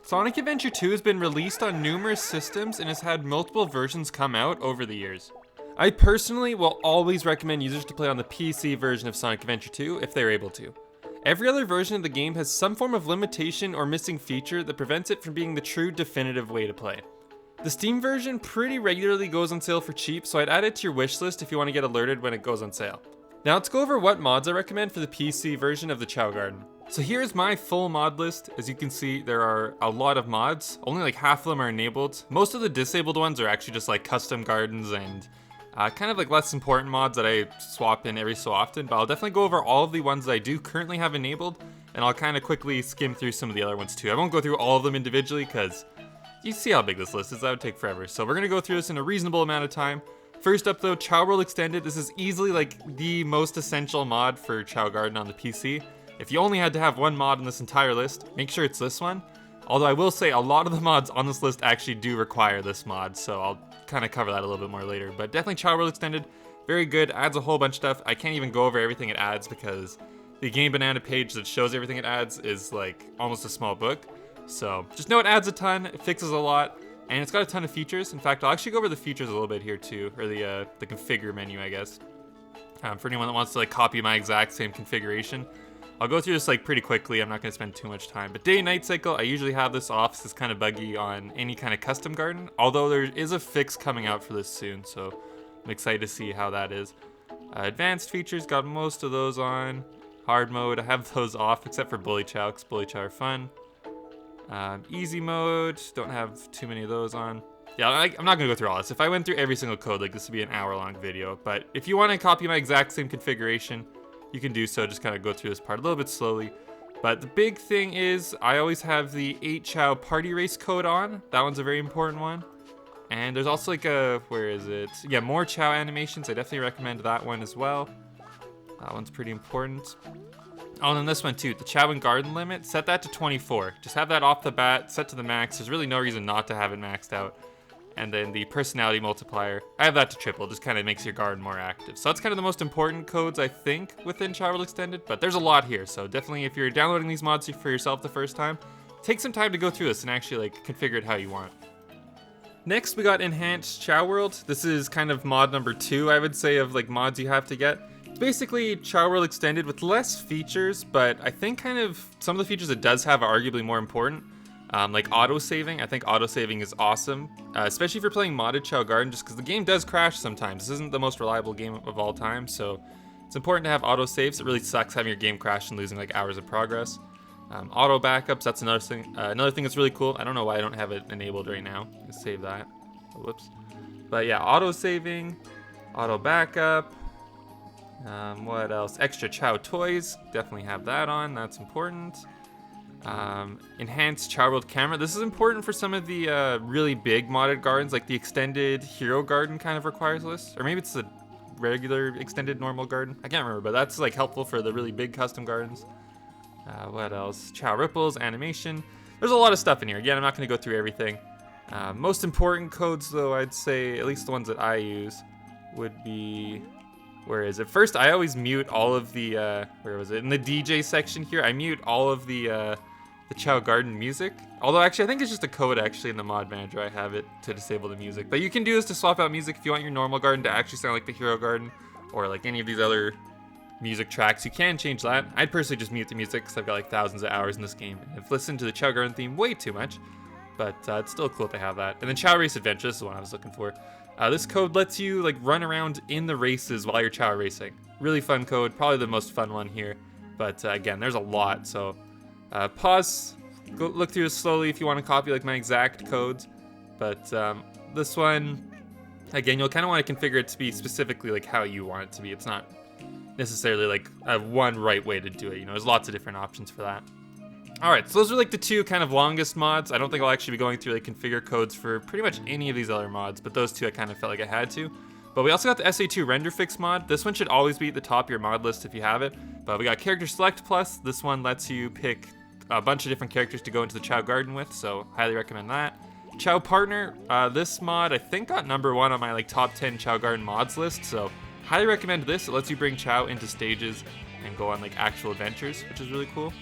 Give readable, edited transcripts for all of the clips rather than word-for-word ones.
Sonic Adventure 2 has been released on numerous systems and has had multiple versions come out over the years. I personally will always recommend users to play on the PC version of Sonic Adventure 2 if they're able to. Every other version of the game has some form of limitation or missing feature that prevents it from being the true definitive way to play. The Steam version pretty regularly goes on sale for cheap, so I'd add it to your wishlist if you want to get alerted when it goes on sale. Now let's go over what mods I recommend for the PC version of the Chao Garden. So here's my full mod list. As you can see, there are a lot of mods. Only like half of them are enabled. Most of the disabled ones are actually just like custom gardens and kind of like less important mods that I swap in every so often, but I'll definitely go over all of the ones that I do currently have enabled, and I'll kind of quickly skim through some of the other ones too. I won't go through all of them individually because you see how big this list is, that would take forever. So we're gonna go through this in a reasonable amount of time. First up though, Chao World Extended. This is easily like the most essential mod for Chao Garden on the PC. If you only had to have one mod in this entire list, make sure it's this one. Although I will say a lot of the mods on this list actually do require this mod, so I'll kind of cover that a little bit more later. But definitely Chao World Extended, very good, adds a whole bunch of stuff. I can't even go over everything it adds because the Game Banana page that shows everything it adds is like almost a small book. So just know it adds a ton, it fixes a lot, and it's got a ton of features. In fact, I'll actually go over the features a little bit here too, or the configure menu, I guess. For anyone that wants to like copy my exact same configuration. I'll go through this like pretty quickly, I'm not going to spend too much time. But day and night cycle, I usually have this off, so it's kind of buggy on any kind of custom garden. Although there is a fix coming out for this soon, so I'm excited to see how that is. Advanced features, got most of those on. Hard mode, I have those off except for Bully Chow, because Bully Chow are fun. Easy mode, don't have too many of those on. Yeah, I'm not going to go through all this. If I went through every single code, like this would be an hour-long video. But if you want to copy my exact same configuration, you can do so, just kind of go through this part a little bit slowly. But the big thing is, I always have the 8 Chao party race code on. That one's a very important one. And there's also like a, where is it? Yeah, more Chao animations. I definitely recommend that one as well. That one's pretty important. Oh, and then this one too, the Chao and Garden limit, set that to 24. Just have that off the bat, set to the max. There's really no reason not to have it maxed out. And then the personality multiplier, I have that to triple, just kind of makes your garden more active. So that's kind of the most important codes, I think, within Chao World Extended, but there's a lot here. So definitely if you're downloading these mods for yourself the first time, take some time to go through this and actually like configure it how you want. Next, we got Enhanced Chao World. This is kind of mod number 2, I would say, of like mods you have to get. It's basically Chao World Extended with less features, but I think kind of some of the features it does have are arguably more important. Like auto-saving. I think auto-saving is awesome, especially if you're playing modded Chao Garden, just because the game does crash sometimes. This isn't the most reliable game of all time, so it's important to have auto-saves. It really sucks having your game crash and losing like hours of progress. Auto backups, that's another thing. Another thing that's really cool. I don't know why I don't have it enabled right now. Let's save that. Oh, whoops. But yeah, auto-saving, auto backup. What else? Extra Chao toys. Definitely have that on. That's important. Enhanced Chao World Camera. This is important for some of the really big modded gardens, like the extended hero garden kind of requires this, or maybe it's the regular extended normal garden. I can't remember, but that's like helpful for the really big custom gardens. What else? Chao Ripples, animation. There's a lot of stuff in here. Again, I'm not going to go through everything. Most important codes, though, I'd say, at least the ones that I use, would be... Where is it? First, I always mute all of the, where was it? In the DJ section here, I mute all of the Chao Garden music. Although, actually, I think it's just a code, actually, in the mod manager. I have it to disable the music. But you can do this to swap out music if you want your normal garden to actually sound like the hero garden, or like any of these other music tracks. You can change that. I'd personally just mute the music, because I've got like thousands of hours in this game. I've listened to the Chao Garden theme way too much, but it's still cool to have that. And then Chao Race Adventure, this is the one I was looking for. This code lets you like run around in the races while you're Chao racing. Really fun code, probably the most fun one here. But again, there's a lot, so pause, go look through this slowly if you want to copy like my exact codes. But this one, again, you'll kind of want to configure it to be specifically like how you want it to be. It's not necessarily like one right way to do it. You know, there's lots of different options for that. Alright, so those are like the 2 kind of longest mods. I don't think I'll actually be going through like configure codes for pretty much any of these other mods, but those 2 I kind of felt like I had to. But we also got the SA2 Render Fix mod. This one should always be at the top of your mod list if you have it. But we got Character Select Plus. This one lets you pick a bunch of different characters to go into the Chao Garden with, so highly recommend that. Chao Partner, this mod I think got number 1 on my like top 10 Chao Garden mods list, so highly recommend this. It lets you bring Chao into stages and go on like actual adventures, which is really cool.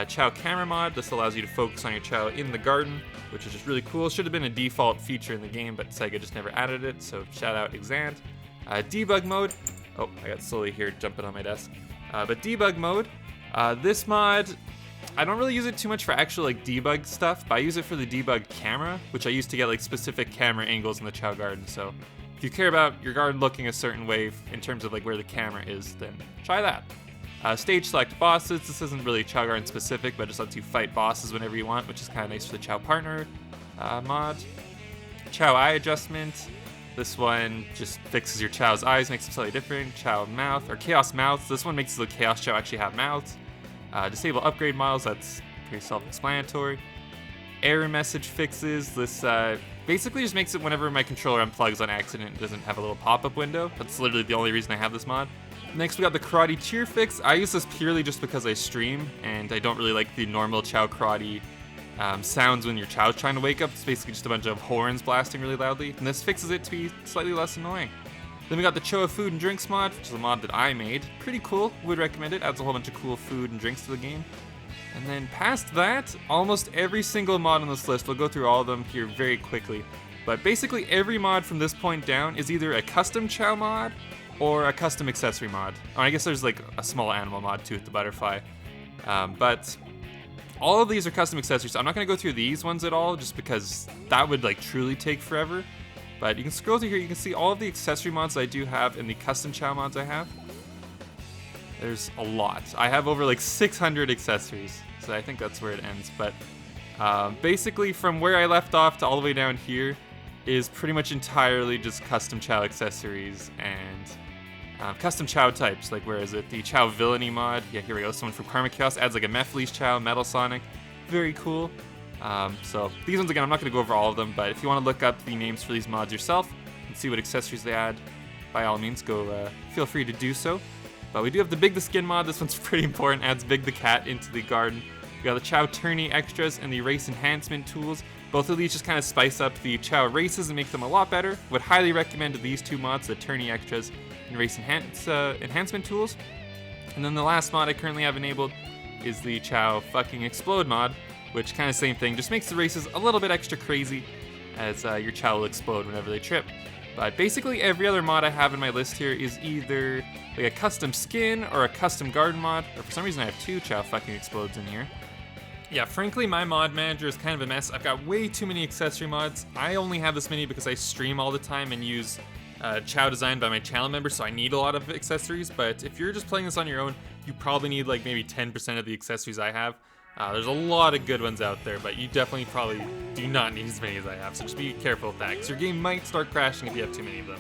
Chao Camera mod. This allows you to focus on your Chao in the garden, which is just really cool. Should have been a default feature in the game, but Sega just never added it, so shout out Exant. Debug mode. Oh, I got slowly here jumping on my desk. But debug mode. This mod, I don't really use it too much for actual like debug stuff, but I use it for the debug camera, which I use to get like specific camera angles in the Chao garden. So if you care about your garden looking a certain way in terms of like where the camera is, then try that. Stage select bosses. This isn't really Chao garden specific, but it just lets you fight bosses whenever you want, which is kind of nice for the Chao Partner mod. Chao eye adjustment. This one just fixes your Chao's eyes, makes them slightly different. Chao mouth, or chaos mouths. This one makes the chaos Chao actually have mouths. Disable upgrade models, that's pretty self-explanatory. Error message fixes. This basically just makes it whenever my controller unplugs on accident, it doesn't have a little pop-up window. That's literally the only reason I have this mod. Next we got the karate cheer fix. I use this purely just because I stream, and I don't really like the normal Chao karate sounds when your Chao's trying to wake up. It's basically just a bunch of horns blasting really loudly, and this fixes it to be slightly less annoying. Then we got the Choa food and drinks mod, which is a mod that I made. Pretty cool, would recommend it. Adds a whole bunch of cool food and drinks to the game. And then past that, almost every single mod on this list, we'll go through all of them here very quickly. But basically every mod from this point down is either a custom Chao mod or a custom accessory mod. Oh, I guess there's like a small animal mod too with the butterfly. But all of these are custom accessories. I'm not going to go through these ones at all just because that would like truly take forever. But you can scroll through here, you can see all of the accessory mods I do have and the custom Chao mods I have. There's a lot. I have over like 600 accessories, so I think that's where it ends. But basically from where I left off to all the way down here is pretty much entirely just custom Chao accessories and custom Chao types. Like where is it? The Chao villainy mod. Yeah, here we go. Someone from Karma Chaos adds like a Mephiles Chao, Metal Sonic. Very cool. So these ones, again, I'm not going to go over all of them, but if you want to look up the names for these mods yourself and see what accessories they add, by all means, go feel free to do so. But we do have the Big the Skin mod. This one's pretty important. Adds Big the Cat into the garden. We got the Chao tourney extras and the race enhancement tools. Both of these just kind of spice up the Chao races and make them a lot better. Would highly recommend these two mods, the tourney extras and race enhancement tools. And then the last mod I currently have enabled is the Chao fucking explode mod, which kind of same thing, just makes the races a little bit extra crazy as your Chao will explode whenever they trip. But basically every other mod I have in my list here is either like a custom skin or a custom garden mod, or for some reason I have two Chao fucking explodes in here. Yeah, frankly my mod manager is kind of a mess. I've got way too many accessory mods. I only have this many because I stream all the time and use Chao designed by my channel members, so I need a lot of accessories. But if you're just playing this on your own, you probably need like maybe 10% of the accessories I have. There's a lot of good ones out there, but you definitely probably do not need as many as I have, so just be careful with that, because your game might start crashing if you have too many of them.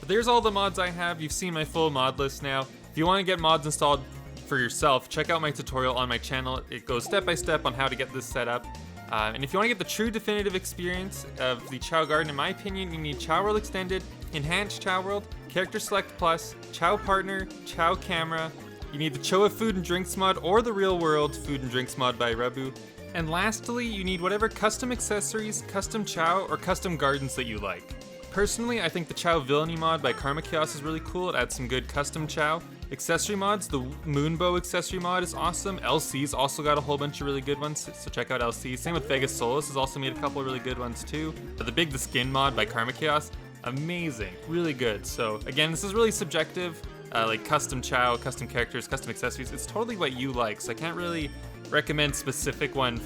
But there's all the mods I have. You've seen my full mod list now. If you want to get mods installed for yourself, check out my tutorial on my channel. It goes step by step on how to get this set up. And if you want to get the true definitive experience of the Chao Garden, in my opinion, you need Chao World Extended, Enhanced Chao World, Character Select Plus, Chao Partner, Chao Camera. You need the Choa Food and Drinks mod or the Real World Food and Drinks mod by Rebu. And lastly, you need whatever custom accessories, custom Chao, or custom gardens that you like. Personally, I think the Chao Villainy mod by Karma Chaos is really cool. It adds some good custom Chao. Accessory mods, the Moonbow accessory mod is awesome. LC's also got a whole bunch of really good ones, so check out LC. Same with Vegas Solus has also made a couple of really good ones too. But the Big the Skin mod by Karma Chaos, amazing, really good. So again, this is really subjective. Like custom Chao, custom characters, custom accessories, it's totally what you like, so I can't really recommend a specific one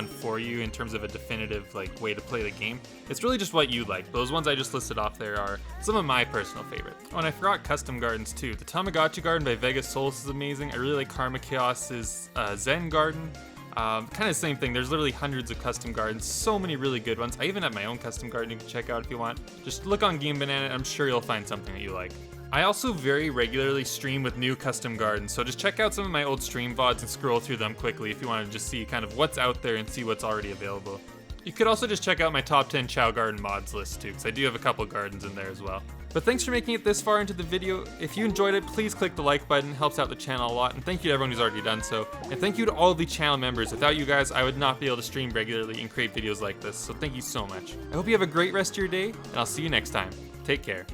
for you in terms of a definitive like way to play the game. It's really just what you like. Those ones I just listed off there are some of my personal favorites. Oh, and I forgot custom gardens too. The Tamagotchi garden by Vegas Solus is amazing. I really like Karma Chaos's Zen garden. Kind of the same thing. There's literally hundreds of custom gardens, so many really good ones. I even have my own custom garden you can check out if you want. Just look on Game Banana, I'm sure you'll find something that you like. I also very regularly stream with new custom gardens, so just check out some of my old stream VODs and scroll through them quickly if you want to just see kind of what's out there and see what's already available. You could also just check out my top 10 Chao Garden mods list too, because I do have a couple gardens in there as well. But thanks for making it this far into the video. If you enjoyed it, please click the like button, it helps out the channel a lot, and thank you to everyone who's already done so. And thank you to all of the channel members. Without you guys, I would not be able to stream regularly and create videos like this, so thank you so much. I hope you have a great rest of your day, and I'll see you next time. Take care.